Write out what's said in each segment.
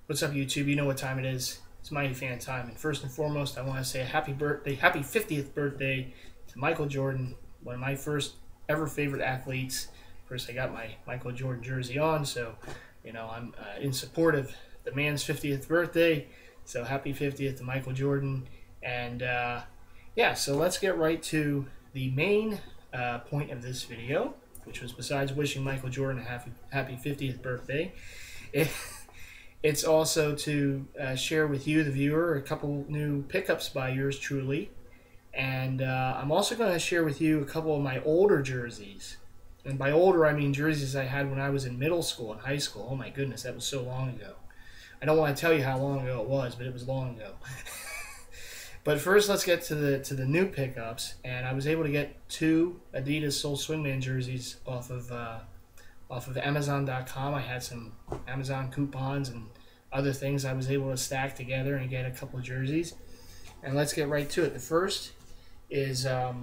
What's up, YouTube? You know what time it is. It's Mighty Fan time. And first and foremost, I want to say a happy 50th birthday to Michael Jordan, one of my first ever favorite athletes. First, I got my Michael Jordan jersey on, so, I'm in support of the man's 50th birthday. So happy 50th to Michael Jordan. And, yeah, so let's get right to the main point of this video, which was, besides wishing Michael Jordan a happy 50th birthday, it's also to share with you, the viewer, a couple new pickups by yours truly. And I'm also going to share with you a couple of my older jerseys. And by older, I mean jerseys I had when I was in middle school and high school. Oh my goodness, that was so long ago. I don't want to tell you how long ago it was, but it was long ago. But first, let's get to the new pickups. And I was able to get two Adidas Soul Swingman jerseys off of Amazon.com. I had some Amazon coupons and other things I was able to stack together and get a couple of jerseys. And let's get right to it. The first is a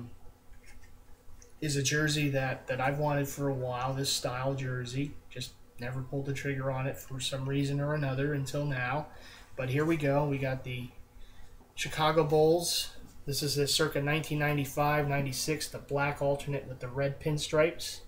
jersey that I've wanted for a while, this style jersey. Just never pulled the trigger on it for some reason or another until now. But here we go. We got the Chicago Bulls. This is the circa 1995-96, the black alternate with the red pinstripes.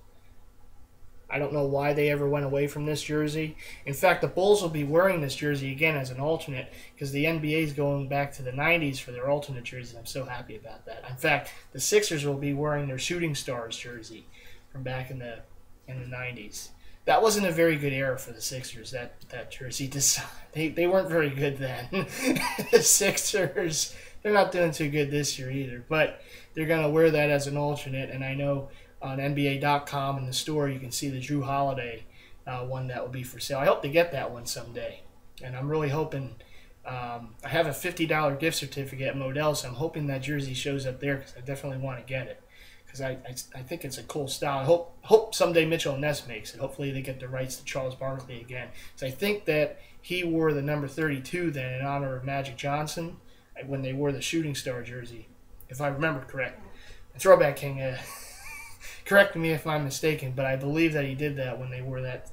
I don't know why they ever went away from this jersey. In fact, the Bulls will be wearing this jersey again as an alternate because the NBA is going back to the 90s for their alternate jerseys. I'm so happy about that. In fact, the Sixers will be wearing their Shooting Stars jersey from back in the 90s. That wasn't a very good era for the Sixers, that jersey. They weren't very good then. The Sixers, they're not doing too good this year either. But they're going to wear that as an alternate, and I know on NBA.com in the store you can see the Drew Holiday one that will be for sale. I hope to get that one someday, and I'm really hoping. I have a $50 gift certificate at Modell, so I'm hoping that jersey shows up there because I definitely want to get it because I think it's a cool style. I hope someday Mitchell and Ness makes it. Hopefully they get the rights to Charles Barkley again, because I think that he wore the number 32 then in honor of Magic Johnson when they wore the Shooting Star jersey, if I remember correct. The Throwback King. Correct me if I'm mistaken, but I believe that he did that when they wore that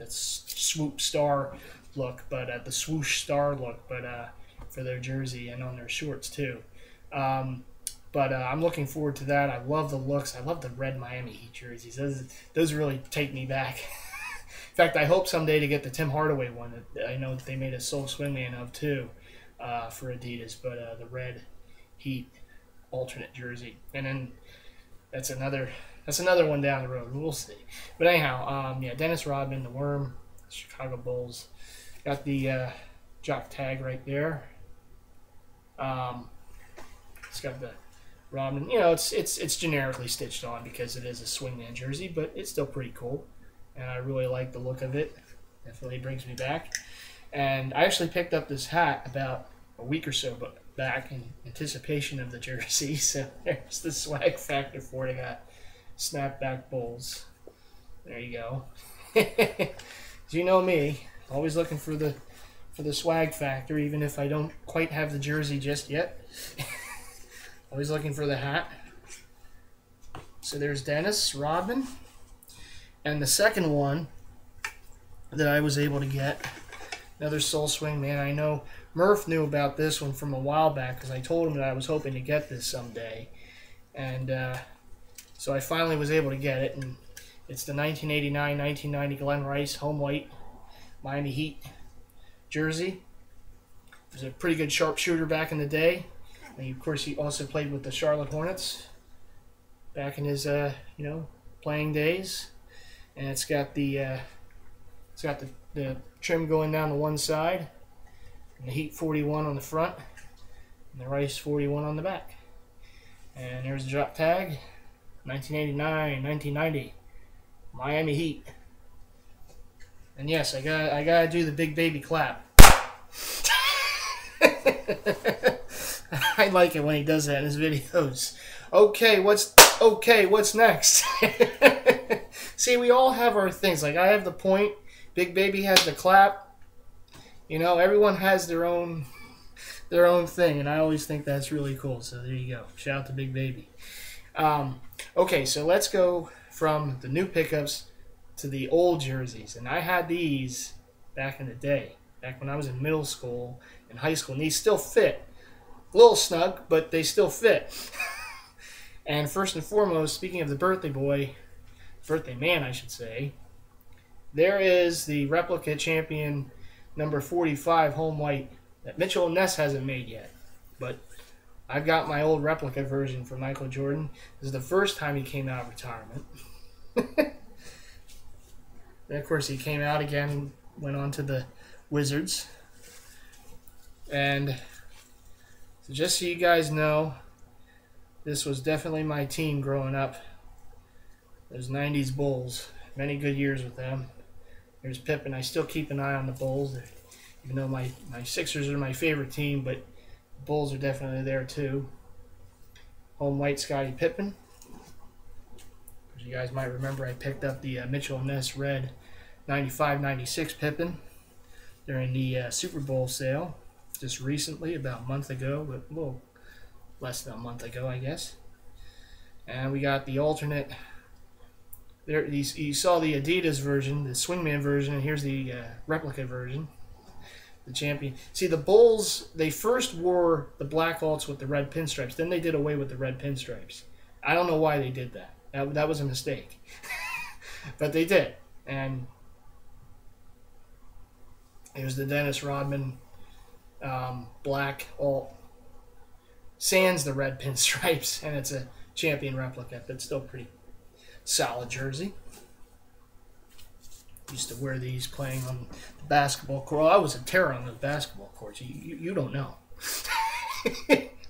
swoop star look, but the swoosh star look, but for their jersey and on their shorts too. But I'm looking forward to that. I love the looks. I love the red Miami Heat jerseys. Those really take me back. In fact, I hope someday to get the Tim Hardaway one. I know that they made a Soul Swingman of too for Adidas, but the red Heat alternate jersey, and then that's another one down the road. We'll see. But anyhow, yeah, Dennis Rodman, the Worm, Chicago Bulls. Got the jock tag right there. It's got the Rodman. It's generically stitched on because it is a swingman jersey, but it's still pretty cool. And I really like the look of it. Definitely brings me back. And I actually picked up this hat about a week or so back in anticipation of the jersey. So there's the swag factor for it. I got snapback Bulls. There you go. You know me, always looking for the swag factor, even if I don't quite have the jersey just yet. Always looking for the hat. So there's Dennis Rodman. And the second one that I was able to get, another Soul Swing man. I know Murph knew about this one from a while back because I told him that I was hoping to get this someday. And so I finally was able to get it, and it's the 1989-1990 Glenn Rice home white Miami Heat jersey. He was a pretty good sharpshooter back in the day. And of course, he also played with the Charlotte Hornets back in his playing days. And it's got the trim going down to one side, and the Heat 41 on the front, and the Rice 41 on the back. And there's the drop tag. 1989-1990 Miami Heat. And yes, I gotta do the big baby clap. I like it when he does that in his videos. Okay, what's next? See, we all have our things. Like, I have the point, Big Baby has the clap. Everyone has their own thing, and I always think that's really cool. So there you go. Shout out to Big Baby. Okay, so let's go from the new pickups to the old jerseys. And I had these back in the day. back when I was in middle school and high school, and these still fit. A little snug, but they still fit. And first and foremost, speaking of the birthday boy, birthday man, I should say, there is the replica champion number 45 home white that Mitchell & Ness hasn't made yet. But I've got my old replica version for Michael Jordan. This is the first time he came out of retirement. And of course, he came out again, went on to the Wizards. And so just so you guys know, this was definitely my team growing up. Those 90s Bulls. Many good years with them. There's Pippen. I still keep an eye on the Bulls, even though my Sixers are my favorite team, but the Bulls are definitely there too. Home white Scottie Pippen. As you guys might remember, I picked up the Mitchell & Ness red 95-96 Pippen during the Super Bowl sale just recently, about a month ago, but a little less than a month ago, I guess. And we got the alternate. There, you saw the Adidas version, the Swingman version, and here's the replica version. The champion. See, the Bulls, they first wore the black alts with the red pinstripes. Then they did away with the red pinstripes. I don't know why they did that. That was a mistake. But they did. And here's the Dennis Rodman black alt. Sans the red pinstripes, and it's a champion replica, but still pretty solid jersey. Used to wear these playing on the basketball court. Well, I was a terror on the basketball courts. You don't know.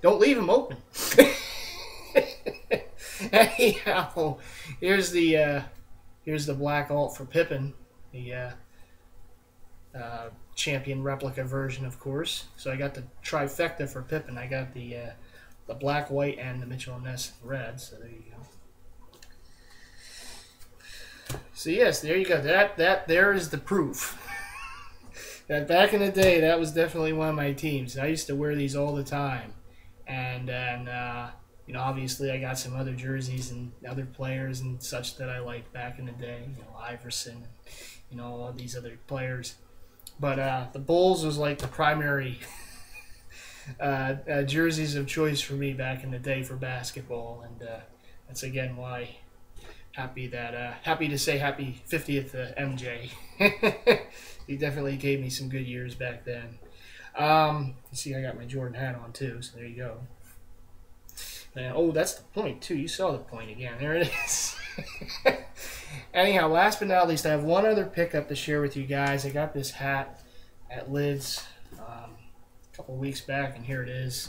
Don't leave them open. Anyhow, here's the black alt for Pippen, the champion replica version, of course. So I got the trifecta for Pippen. I got the black, white, and the Mitchell & Ness red. So there you go. So yes, there you go. There is the proof that back in the day, that was definitely one of my teams. I used to wear these all the time, and you know, obviously I got some other jerseys and other players and such that I liked back in the day. You know, Iverson, you know, all these other players. But the Bulls was like the primary jerseys of choice for me back in the day for basketball, and that's again why happy to say happy 50th MJ. He definitely gave me some good years back then. You see, I got my Jordan hat on too, so there you go. And, oh, that's the point too. You saw the point again. There it is. Anyhow, last but not least, I have one other pickup to share with you guys. I got this hat at Lids a couple weeks back, and here it is.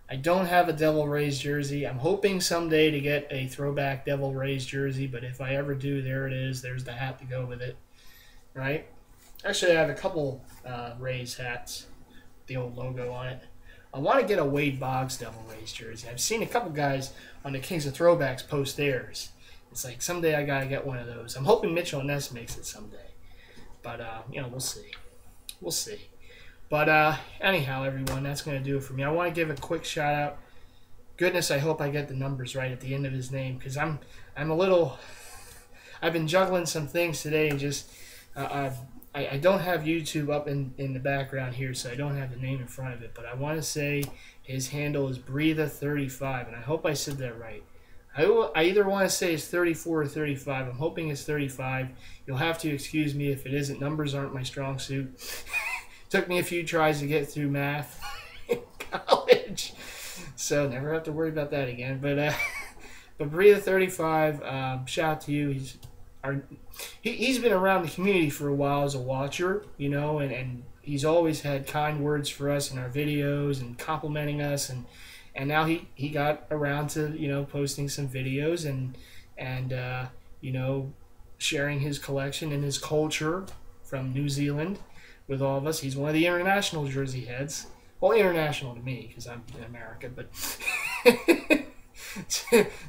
I don't have a Devil Rays jersey. I'm hoping someday to get a throwback Devil Rays jersey, but if I ever do, there it is. There's the hat to go with it, right? Actually, I have a couple Rays hats, the old logo on it. I want to get a Wade Boggs Devil Rays jersey. I've seen a couple guys on the Kings of Throwbacks post theirs. It's like someday I gotta get one of those. I'm hoping Mitchell & Ness makes it someday, but you know, we'll see. We'll see. But anyhow, everyone, that's gonna do it for me. I want to give a quick shout out. Goodness, I hope I get the numbers right at the end of his name, because I'm a little. I've been juggling some things today, and just I don't have YouTube up in the background here, so I don't have the name in front of it. But I want to say his handle is Breatha35, and I hope I said that right. I either want to say it's 34 or 35. I'm hoping it's 35. You'll have to excuse me if it isn't. Numbers aren't my strong suit. Took me a few tries to get through math in college, so never have to worry about that again. But Breatha35, shout out to you. He's been around the community for a while as a watcher, you know, and he's always had kind words for us in our videos and complimenting us, and now he got around to, you know, posting some videos and you know, sharing his collection and his culture from New Zealand with all of us. He's one of the international jersey heads. Well, international to me because I'm in America, but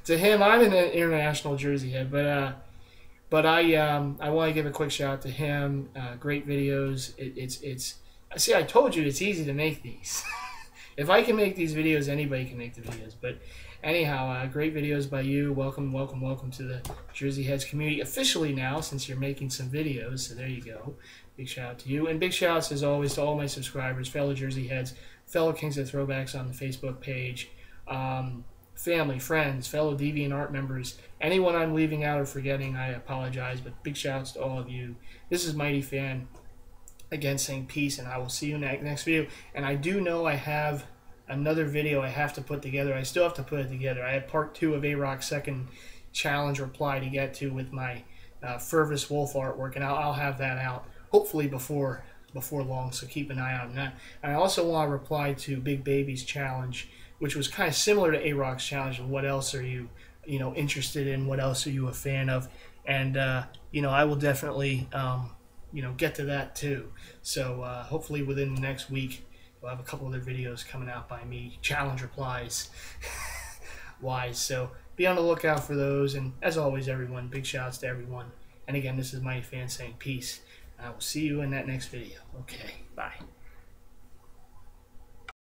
to him, I'm an international jersey head. But I want to give a quick shout out to him. Great videos. It's see, I told you it's easy to make these. If I can make these videos, anybody can make the videos. But Anyhow, great videos by you. Welcome, welcome, welcome to the Jersey Heads community officially now, since you're making some videos. So there you go. Big shout out to you. And big shout outs, as always, to all my subscribers, fellow Jersey Heads, fellow Kings of Throwbacks on the Facebook page, family, friends, fellow DeviantArt members. Anyone I'm leaving out or forgetting, I apologize, but big shout outs to all of you. This is Mighty Fan, again, saying peace, and I will see you in the next video. And I do know I have another video I have to put together. I still have to put it together. I have part 2 of A-Rock's second challenge reply to get to with my Fervous Wolf artwork, and I'll have that out hopefully before long, so keep an eye out on that. And I also want to reply to Big Baby's challenge, which was kind of similar to A-Rock's challenge, and what else are you interested in, what else are you a fan of, and I will definitely get to that too. So hopefully within the next week we'll have a couple other videos coming out by me, challenge replies wise. So be on the lookout for those. And as always, everyone, big shouts to everyone. And again, this is Mighty Fan saying peace. And I will see you in that next video. Okay, bye.